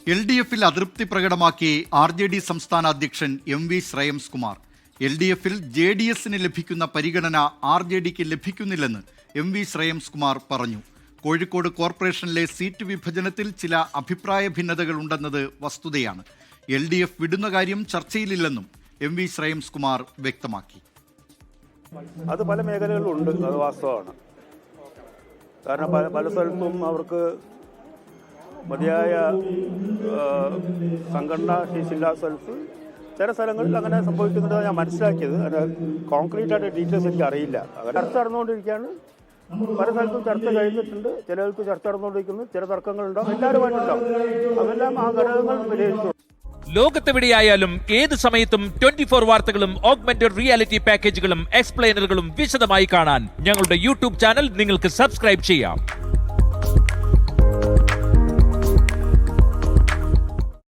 LDF-ൽ അതൃപ്തി പ്രകടമാക്കി RJD സംസ്ഥാന അധ്യക്ഷൻ MV ശ്രേയംസ് കുമാർ. LDF-ൽ JDS-ന് ലഭിക്കുന്ന പരിഗണന RJD-ക്ക് ലഭിക്കുന്നില്ലെന്ന് MV ശ്രേയംസ് കുമാർ പറഞ്ഞു. കോഴിക്കോട് കോർപ്പറേഷനിലെ സീറ്റ് വിഭജനത്തിൽ ചില അഭിപ്രായ ഭിന്നതകൾ ഉണ്ടെന്നത് വസ്തുതയാണ്. LDF വിടുന്ന കാര്യം ചർച്ചയിലില്ലെന്നും MV ശ്രേയംസ് കുമാർ വ്യക്തമാക്കി. അത് പല മേഖലകളിലുണ്ട്, അത് വാസ്തവമാണ്. കാരണം പല സ്ഥലത്തും അവർക്ക് മതിയായ സംഘടനാ ശേഷിയില്ലാത്ത സ്ഥലത്ത് ചില സ്ഥലങ്ങളിൽ അങ്ങനെ സംഭവിക്കുന്നുണ്ടെന്ന് ഞാൻ മനസ്സിലാക്കിയത്. അത് കോൺക്രീറ്റ് ആയിട്ട് ഡീറ്റെയിൽസ് എനിക്ക് അറിയില്ല. അങ്ങനെ ചർച്ച നടന്നുകൊണ്ടിരിക്കുകയാണ്. പല സ്ഥലത്തും ചർച്ച കഴിഞ്ഞിട്ടുണ്ട്, ചിലർക്ക് ചർച്ച നടന്നുകൊണ്ടിരിക്കുന്നു, ചില തർക്കങ്ങളുണ്ടാവും, എല്ലാവരുമായിട്ടുണ്ടാവും. അതെല്ലാം ആ ഘടകങ്ങൾ വിലയിരുത്തും. ലോകത്തെവിടെയായാലും ഏത് സമയത്തും 24 വാർത്തകളും ഓഗ്മെന്റഡ് റിയാലിറ്റി പാക്കേജുകളും എക്സ്പ്ലെയിനറുകളും വിശദമായി കാണാൻ ഞങ്ങളുടെ യൂട്യൂബ് ചാനൽ നിങ്ങൾക്ക് സബ്സ്ക്രൈബ് ചെയ്യാം.